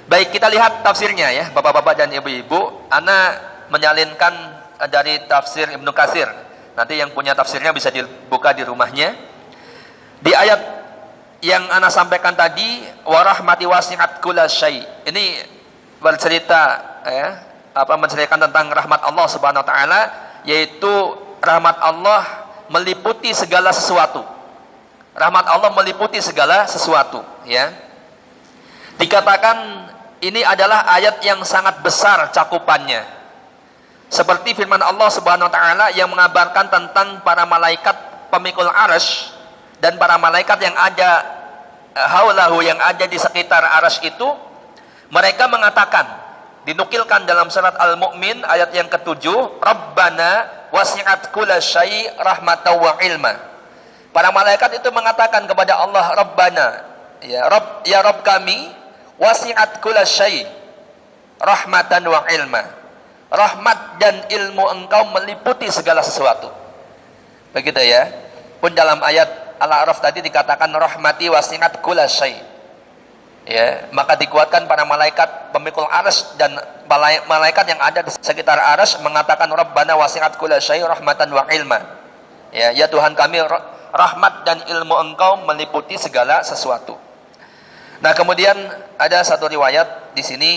Baik, kita lihat tafsirnya ya, bapak-bapak dan ibu-ibu. Ana menyalinkan dari tafsir Ibnu Katsir. Nanti yang punya tafsirnya bisa dibuka di rumahnya. Di ayat yang ana sampaikan tadi, wa rahmati wasi'at kullasyai. Ini bercerita ya, menceritakan tentang rahmat Allah Subhanahu wa taala, yaitu rahmat Allah meliputi segala sesuatu. Rahmat Allah meliputi segala sesuatu, ya. Dikatakan ini adalah ayat yang sangat besar cakupannya. Seperti firman Allah Subhanahu wa taala yang mengabarkan tentang para malaikat pemikul arsy dan para malaikat yang ada haulahu, yang ada di sekitar arsy itu, mereka mengatakan, dinukilkan dalam surat Al-Mu'min ayat yang ke-7, Rabbana wasi'at kullasyai rahmatan wa ilma. Para malaikat itu mengatakan kepada Allah, Rabbana, ya Rabb kami, wasi'at kullasyai rahmatan wa ilma. Rahmat dan ilmu engkau meliputi segala sesuatu. Begitu ya. Pun dalam ayat Al-A'raf tadi dikatakan rahmati wasi'at kullasyai. Ya, maka dikuatkan para malaikat pemikul arsy dan malaikat yang ada di sekitar arsy mengatakan Rabbana wasi'at kullasyai rahmatan wa ilma. Ya Tuhan kami, rahmat dan ilmu engkau meliputi segala sesuatu. Nah, kemudian ada satu riwayat di sini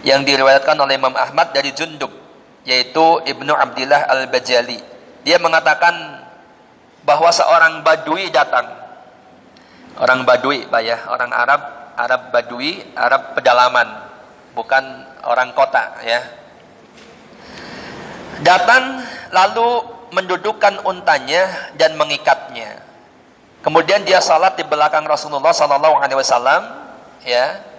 yang diriwayatkan oleh Imam Ahmad dari Jundub, yaitu Ibnu Abdillah Al-Bajali. Dia mengatakan bahwa seorang Badui datang. Orang Badui, Pak ya, orang Arab Badui, Arab pedalaman, bukan orang kota ya. Datang lalu mendudukkan untanya dan mengikatnya. Kemudian dia salat di belakang Rasulullah sallallahu alaihi wasallam, ya.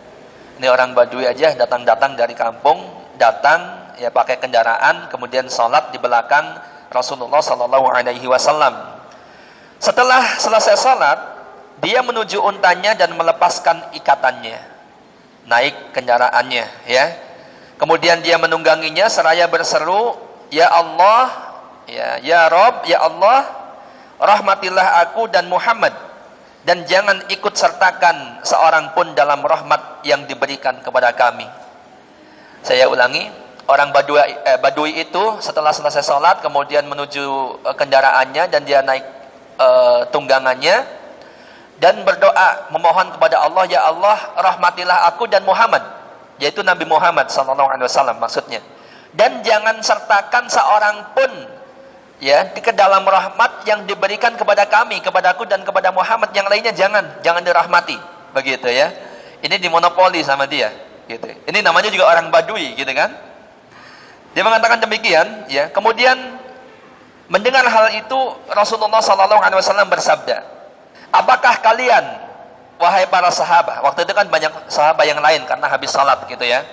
Ini orang Badui aja datang dari kampung, datang ya pakai kendaraan, kemudian salat di belakang Rasulullah sallallahu alaihi wasallam. Setelah selesai salat, dia menuju untanya dan melepaskan ikatannya. Naik kendaraannya, ya. Kemudian dia menungganginya seraya berseru, "Ya Allah, ya Rabb, ya Allah, rahmatilah aku dan Muhammad, dan jangan ikut sertakan seorang pun dalam rahmat yang diberikan kepada kami." Saya ulangi, orang Badui itu setelah selesai sholat kemudian menuju kendaraannya dan dia naik tunggangannya dan berdoa memohon kepada Allah, "Ya Allah, rahmatilah aku dan Muhammad," yaitu Nabi Muhammad SAW maksudnya, "dan jangan sertakan seorang pun ya ke dalam rahmat yang diberikan kepada kami, kepadaku dan kepada Muhammad, yang lainnya jangan dirahmati." Begitu ya. Ini dimonopoli sama dia gitu. Ini namanya juga orang Badui gitu kan. Dia mengatakan demikian ya. Kemudian mendengar hal itu Rasulullah SAW bersabda, "Apakah kalian wahai para sahabat?" Waktu itu kan banyak sahabat yang lain karena habis salat gitu ya.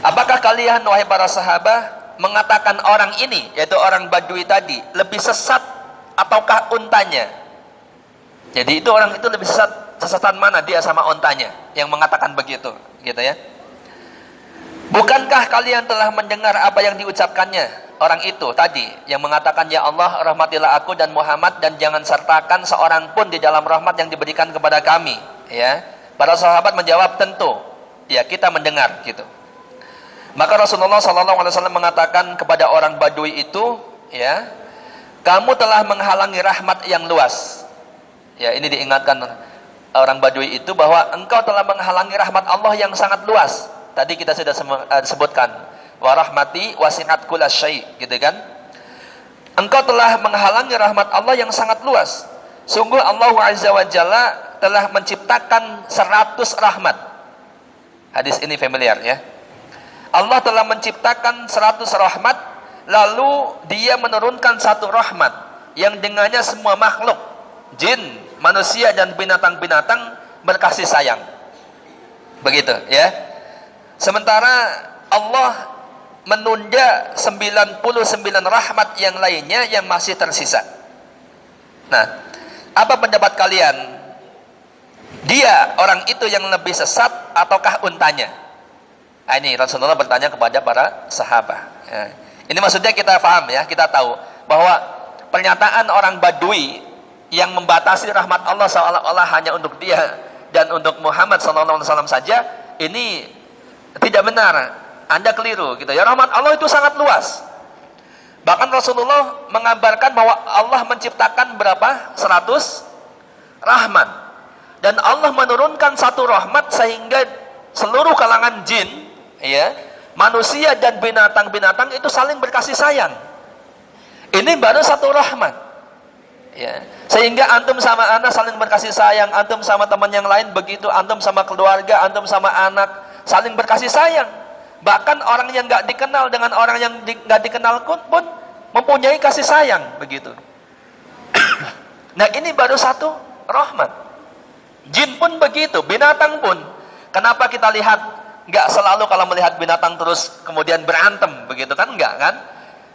"Apakah kalian wahai para sahabat mengatakan orang ini," yaitu orang Badui tadi, "lebih sesat ataukah untanya?" Jadi itu orang itu lebih sesatan mana, dia sama untanya yang mengatakan begitu gitu ya. "Bukankah kalian telah mendengar apa yang diucapkannya orang itu tadi yang mengatakan, 'Ya Allah, rahmatilah aku dan Muhammad, dan jangan sertakan seorang pun di dalam rahmat yang diberikan kepada kami?' Ya. Para sahabat menjawab, "Tentu ya, kita mendengar," gitu. Maka Rasulullah SAW mengatakan kepada orang Badui itu, ya, "Kamu telah menghalangi rahmat yang luas." Ya, ini diingatkan orang Badui itu bahwa engkau telah menghalangi rahmat Allah yang sangat luas. Tadi kita sudah sebutkan, wa rahmati wasi'at kullasyai, gitu kan? Engkau telah menghalangi rahmat Allah yang sangat luas. Sungguh Allah Azza wa Jalla telah menciptakan 100 rahmat. Hadis ini familiar ya. Allah telah menciptakan 100 rahmat, lalu dia menurunkan satu rahmat yang dengannya semua makhluk, jin, manusia dan binatang-binatang berkasih sayang. Begitu ya. Sementara Allah menunda 99 rahmat yang lainnya yang masih tersisa. Nah, apa pendapat kalian? Dia, orang itu yang lebih sesat ataukah untanya? Nah, ini Rasulullah bertanya kepada para sahabat. Ya. Ini maksudnya kita paham ya, kita tahu bahwa pernyataan orang Badui yang membatasi rahmat Allah seolah-olah hanya untuk dia dan untuk Muhammad SAW saja, ini tidak benar. Anda keliru gitu ya. Rahmat Allah itu sangat luas. Bahkan Rasulullah mengabarkan bahwa Allah menciptakan berapa? 100 rahmat. Dan Allah menurunkan satu rahmat sehingga seluruh kalangan jin, ya, manusia dan binatang-binatang itu saling berkasih sayang. Ini baru satu rahmat. Ya. Sehingga antum sama anak saling berkasih sayang, antum sama teman yang lain begitu, antum sama keluarga, antum sama anak saling berkasih sayang. Bahkan orang yang nggak dikenal dengan orang yang nggak dikenal pun mempunyai kasih sayang begitu. Nah, ini baru satu rahmat. Jin pun begitu, binatang pun. Kenapa kita lihat nggak selalu kalau melihat binatang terus kemudian berantem begitu kan? Enggak kan?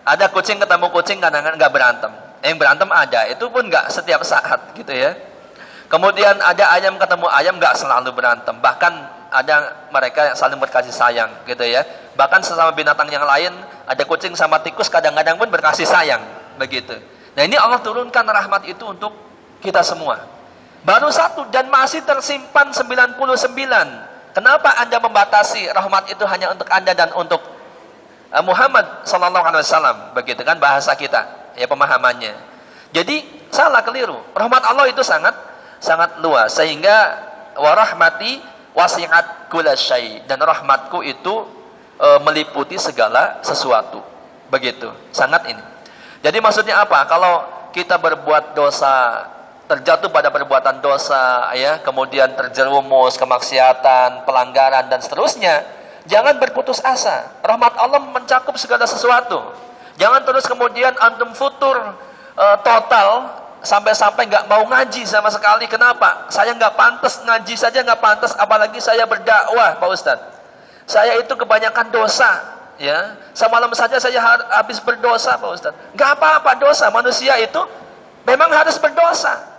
Ada kucing ketemu kucing kadang-kadang nggak berantem. Yang berantem ada, itu pun nggak setiap saat gitu ya. Kemudian ada ayam ketemu ayam, nggak selalu berantem. Bahkan ada mereka yang saling berkasih sayang gitu ya. Bahkan sesama binatang yang lain, ada kucing sama tikus kadang-kadang pun berkasih sayang begitu. Nah, ini Allah turunkan rahmat itu untuk kita semua. Baru satu dan masih tersimpan 99. Kenapa Anda membatasi rahmat itu hanya untuk Anda dan untuk Muhammad sallallahu alaihi wasallam? Begitu kan bahasa kita, ya, pemahamannya. Jadi salah, keliru. Rahmat Allah itu sangat luas, sehingga wa rahmati wasi'at kullasyai, dan rahmatku itu meliputi segala sesuatu. Begitu. Sangat ini. Jadi maksudnya apa? Kalau kita berbuat dosa, terjatuh pada perbuatan dosa, ya, kemudian terjerumus kemaksiatan, pelanggaran dan seterusnya, jangan berputus asa. Rahmat Allah mencakup segala sesuatu. Jangan terus kemudian antum futur total sampai-sampai nggak mau ngaji sama sekali. Kenapa? Saya nggak pantas ngaji saja, nggak pantas, apalagi saya berdakwah, Pak Ustadz. Saya itu kebanyakan dosa, ya. Semalam saja saya habis berdosa, Pak Ustadz. Nggak apa-apa dosa, manusia itu memang harus berdosa.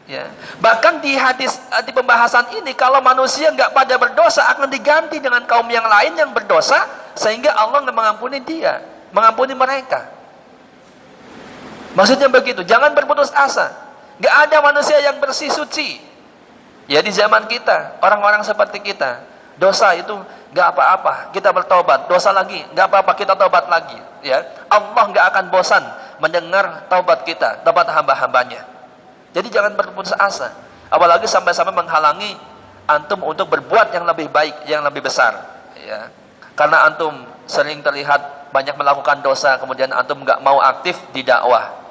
Ya. Bahkan di hadis, di pembahasan ini, kalau manusia nggak pada berdosa akan diganti dengan kaum yang lain yang berdosa, sehingga Allah mengampuni dia, mengampuni mereka. Maksudnya begitu. Jangan berputus asa. Nggak ada manusia yang bersih suci. Ya, di zaman kita, orang-orang seperti kita, dosa itu nggak apa-apa, kita bertobat. Dosa lagi, nggak apa-apa, kita tobat lagi. Ya, Allah nggak akan bosan mendengar taubat kita, taubat hamba-hambanya. Jadi jangan berputus asa, apalagi sampai-sampai menghalangi antum untuk berbuat yang lebih baik, yang lebih besar, ya. Karena antum sering terlihat banyak melakukan dosa, kemudian antum nggak mau aktif di dakwah.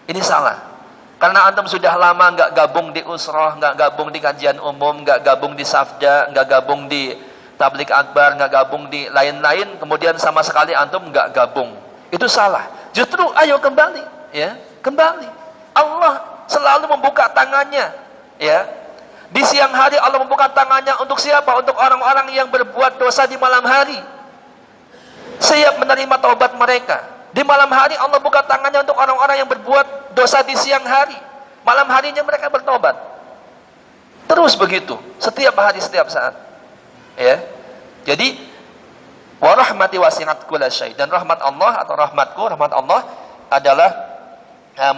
Ini salah. Karena antum sudah lama nggak gabung di usroh, nggak gabung di kajian umum, nggak gabung di safda, nggak gabung di tablik akbar, nggak gabung di lain-lain, kemudian sama sekali antum nggak gabung. Itu salah. Justru ayo kembali, ya, kembali. Allah selalu membuka tangannya, ya. Di siang hari Allah membuka tangannya untuk siapa? Untuk orang-orang yang berbuat dosa di malam hari. Siap menerima taubat mereka. Di malam hari Allah buka tangannya untuk orang-orang yang berbuat dosa di siang hari. Malam harinya mereka bertobat. Terus begitu, setiap hari, setiap saat. Ya. Jadi wa rahmati wasi'at kullasyai, dan rahmat Allah atau rahmatku, rahmat Allah adalah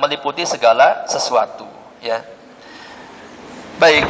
meliputi segala sesuatu, ya. Baik.